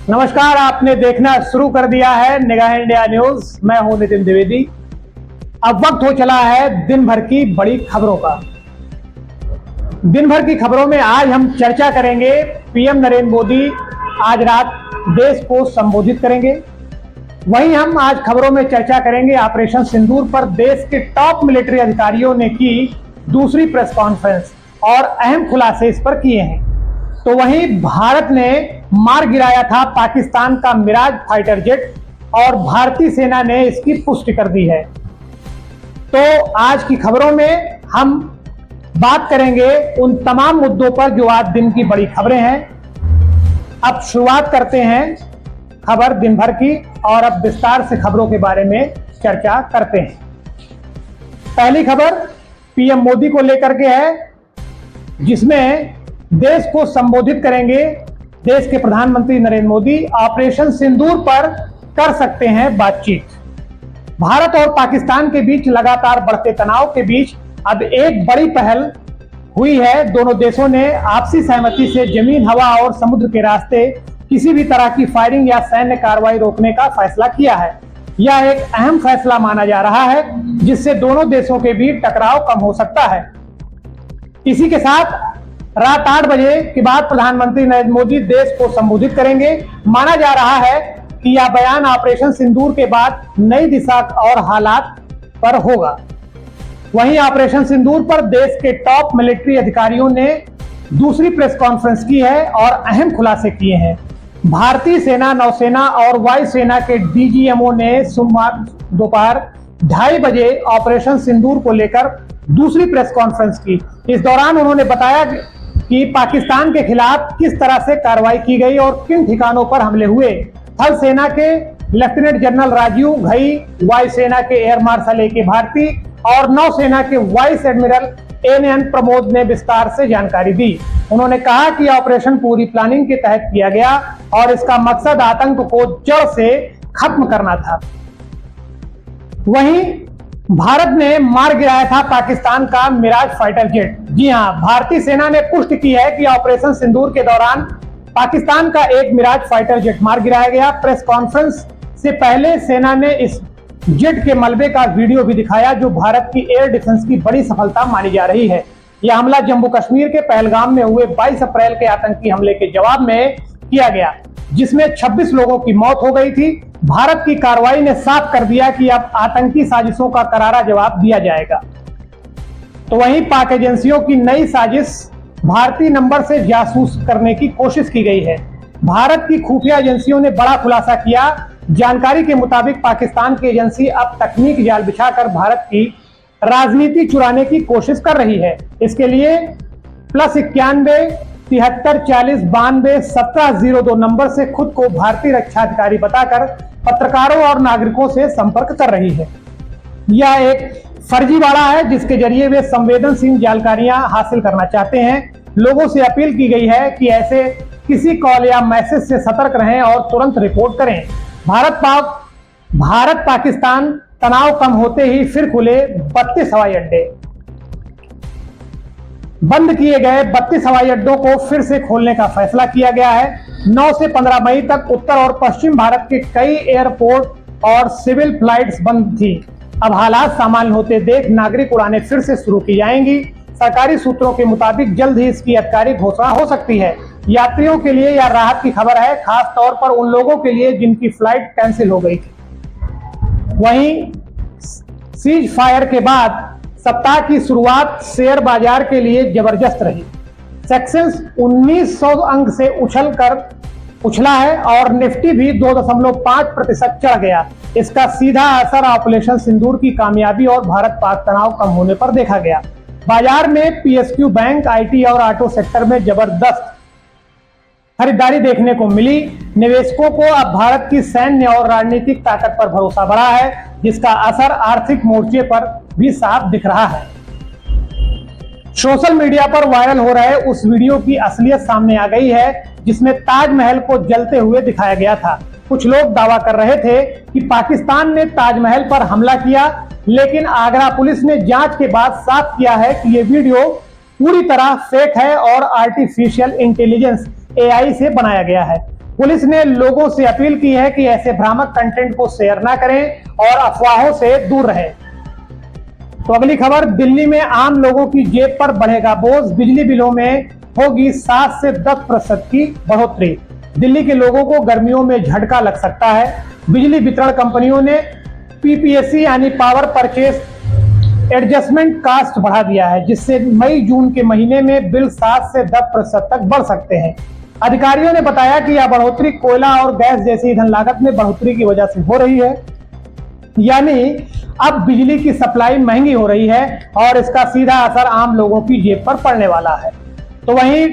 नमस्कार, आपने देखना शुरू कर दिया है निगाह इंडिया न्यूज। मैं हूं नितिन द्विवेदी। अब वक्त हो चला है दिन भर की बड़ी खबरों का। दिन भर की खबरों में आज हम चर्चा करेंगे। पीएम नरेंद्र मोदी आज रात देश को संबोधित करेंगे। वहीं हम आज खबरों में चर्चा करेंगे ऑपरेशन सिंदूर पर देश के टॉप मिलिट्री अधिकारियों ने की दूसरी प्रेस कॉन्फ्रेंस और अहम खुलासे इस पर किए हैं। तो वहीं भारत ने मार गिराया था पाकिस्तान का मिराज फाइटर जेट और भारतीय सेना ने इसकी पुष्टि कर दी है। तो आज की खबरों में हम बात करेंगे उन तमाम मुद्दों पर जो आज दिन की बड़ी खबरें हैं। अब शुरुआत करते हैं खबर दिन भर की और अब विस्तार से खबरों के बारे में चर्चा करते हैं। पहली खबर पीएम मोदी को लेकर के है, जिसमें देश को संबोधित करेंगे देश के प्रधानमंत्री नरेंद्र मोदी। ऑपरेशन सिंदूर पर कर सकते हैं बातचीत। भारत और पाकिस्तान के बीच लगातार बढ़ते तनाव के बीच अब एक बड़ी पहल हुई है। दोनों देशों ने आपसी सहमति से जमीन, हवा और समुद्र के रास्ते किसी भी तरह की फायरिंग या सैन्य कार्रवाई रोकने का फैसला किया है। यह एक अहम फैसला माना जा रहा है, जिससे दोनों देशों के बीच टकराव कम हो सकता है। इसी के साथ रात 8 बजे के बाद प्रधानमंत्री नरेंद्र मोदी देश को संबोधित करेंगे। माना जा रहा है कि यह बयान ऑपरेशन सिंदूर के बाद नई दिशा और हालात पर होगा। वहीं ऑपरेशन सिंदूर पर देश के टॉप मिलिट्री अधिकारियों ने दूसरी प्रेस कॉन्फ्रेंस की है और अहम खुलासे किए हैं। भारतीय सेना, नौसेना और वायुसेना के डीजीएमओ ने सोमवार दोपहर 2:30 बजे ऑपरेशन सिंदूर को लेकर दूसरी प्रेस कॉन्फ्रेंस की। इस दौरान उन्होंने बताया कि पाकिस्तान के खिलाफ किस तरह से कार्रवाई की गई और किन ठिकानों पर हमले हुए। थल सेना के लेफ्टिनेंट जनरल राजीव घई, वायुसेना के एयर मार्शल ए.के. भारती और नौसेना के वाइस एडमिरल एन.एन. प्रमोद ने विस्तार से जानकारी दी। उन्होंने कहा कि ऑपरेशन पूरी प्लानिंग के तहत किया गया और इसका मकसद आतंक को जड़ से खत्म करना था। वहीं भारत ने मार गिराया था पाकिस्तान का मिराज फाइटर जेट। जी हां, भारतीय सेना ने पुष्टि की है कि ऑपरेशन सिंदूर के दौरान पाकिस्तान का एक मिराज फाइटर जेट मार गिराया गया। प्रेस कॉन्फ्रेंस से पहले सेना ने इस जेट के मलबे का वीडियो भी दिखाया, जो भारत की एयर डिफेंस की बड़ी सफलता मानी जा रही है। यह हमला जम्मू कश्मीर के पहलगाम में हुए 22 अप्रैल के आतंकी हमले के जवाब में किया गया, जिसमें 26 लोगों की मौत हो गई थी। भारत की कार्रवाई ने साफ कर दिया कि अब आतंकी साजिशों का करारा जवाब दिया जाएगा। तो वहीं पाक एजेंसियों की नई साजिश, भारतीय नंबर से जासूस करने की कोशिश की गई है। भारत की खुफिया एजेंसियों ने बड़ा खुलासा किया। जानकारी के मुताबिक पाकिस्तान की एजेंसी अब तकनीक जाल बिछाकर भारत की राजनीति चुराने की कोशिश कर रही है। इसके लिए +91 73 40 92 1702 नंबर से खुद को भारतीय रक्षा अधिकारी बताकर पत्रकारों और नागरिकों से संपर्क कर रही है। यह एक फर्जीवाड़ा है, जिसके जरिए वे संवेदनशील जानकारियां हासिल करना चाहते हैं। लोगों से अपील की गई है कि ऐसे किसी कॉल या मैसेज से सतर्क रहें और तुरंत रिपोर्ट करें। भारत पाकिस्तान तनाव कम होते ही फिर खुले 32 हवाई अड्डे। बंद किए गए 32 हवाई अड्डों को फिर से खोलने का फैसला किया गया है। 9 से 15 मई तक उत्तर और पश्चिम भारत के कई एयरपोर्ट और सिविल फ्लाइट्स बंद थी। अब हालात सामान्य होते देख नागरिक उड़ानें फिर से शुरू की जाएंगी। सरकारी सूत्रों के मुताबिक जल्द ही इसकी आधिकारिक घोषणा हो सकती है। यात्रियों के लिए यह राहत की खबर है, खास तौर पर उन लोगों के लिए जिनकी फ्लाइट कैंसिल हो गई थी। वहीं सीज फायर के बाद सप्ताह की शुरुआत शेयर बाजार के लिए जबरदस्त रही। सेंसेक्स 1900 अंक से उछला है और निफ्टी भी 2.5% चढ़ गया। इसका सीधा असर ऑपरेशन सिंदूर की कामयाबी और भारत पाक तनाव कम होने पर देखा गया। बाजार में पीएसक्यू, बैंक, आईटी और ऑटो सेक्टर में जबरदस्त खरीदारी देखने को मिली। निवेशकों को अब भारत की सैन्य और राजनीतिक ताकत पर भरोसा बढ़ा है, जिसका असर आर्थिक मोर्चे पर भी साफ दिख रहा है। सोशल मीडिया पर वायरल हो रहे उस वीडियो की असलियत सामने आ गई है, जिसमें ताजमहल को जलते हुए दिखाया गया था। कुछ लोग दावा कर रहे थे कि पाकिस्तान ने ताजमहल पर हमला किया, लेकिन आगरा पुलिस ने जांच के बाद साफ किया है कि यह वीडियो पूरी तरह फेक है और आर्टिफिशियल इंटेलिजेंस AI से बनाया गया है। पुलिस ने लोगों से अपील की है कि ऐसे भ्रामक कंटेंट को शेयर ना करें और अफवाहों से दूर रहें। तो अगली खबर, दिल्ली में आम लोगों की जेब पर बढ़ेगा बोझ, बिजली बिलों में होगी 7 से 10% की बढ़ोतरी। दिल्ली के लोगों को गर्मियों में झटका लग सकता है। बिजली वितरण कंपनियों ने पीपीएसी यानी पावर परचेस एडजस्टमेंट कास्ट बढ़ा दिया है, जिससे मई जून के महीने में बिल 7 से 10% तक बढ़ सकते हैं। अधिकारियों ने बताया कि यह बढ़ोतरी कोयला और गैस जैसी ईंधन लागत में बढ़ोतरी की वजह से हो रही है, यानी अब बिजली की सप्लाई महंगी हो रही है और इसका सीधा असर आम लोगों की जेब पर पड़ने वाला है। तो वहीं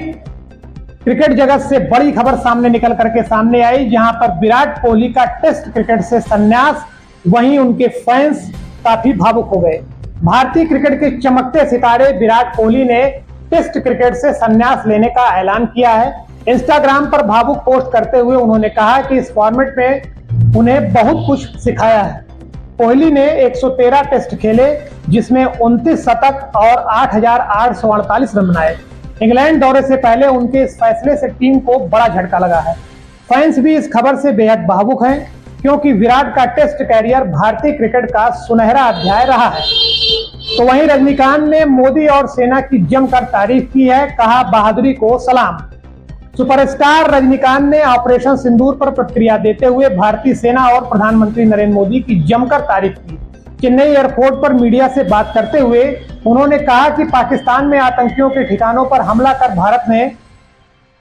क्रिकेट जगत से बड़ी खबर सामने निकल करके सामने आई, जहां पर विराट कोहली का टेस्ट क्रिकेट से संन्यास, वहीं उनके फैंस काफी भावुक हो गए। भारतीय क्रिकेट के चमकते सितारे विराट कोहली ने टेस्ट क्रिकेट से संन्यास लेने का ऐलान किया है। इंस्टाग्राम पर भावुक पोस्ट करते हुए उन्होंने कहा कि इस फॉर्मेट में उन्हें बहुत कुछ सिखाया है। कोहली ने 113 टेस्ट खेले, जिसमें 29 शतक और 8,848 रन बनाए। इंग्लैंड दौरे से पहले उनके इस फैसले से टीम को बड़ा झटका लगा है। फैंस भी इस खबर से बेहद भावुक हैं, क्योंकि विराट का टेस्ट कैरियर भारतीय क्रिकेट का सुनहरा अध्याय रहा है। तो वहीं रजनीकांत ने मोदी और सेना की जमकर तारीफ की है, कहा बहादुरी को सलाम। सुपरस्टार रजनीकांत ने ऑपरेशन सिंदूर पर प्रतिक्रिया देते हुए भारतीय सेना और प्रधानमंत्री नरेंद्र मोदी की जमकर तारीफ की। चेन्नई एयरपोर्ट पर मीडिया से बात करते हुए उन्होंने कहा कि पाकिस्तान में आतंकियों के ठिकानों पर हमला कर भारत ने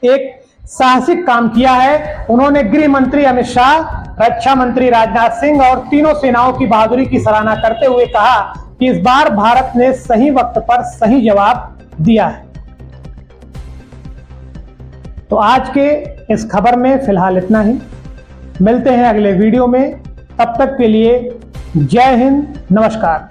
एक साहसिक काम किया है। उन्होंने गृह मंत्री अमित शाह, रक्षा मंत्री राजनाथ सिंह और तीनों सेनाओं की बहादुरी की सराहना करते हुए कहा कि इस बार भारत ने सही वक्त पर सही जवाब दिया है। तो आज के इस खबर में फिलहाल इतना ही। मिलते हैं अगले वीडियो में, तब तक के लिए जय हिंद, नमस्कार।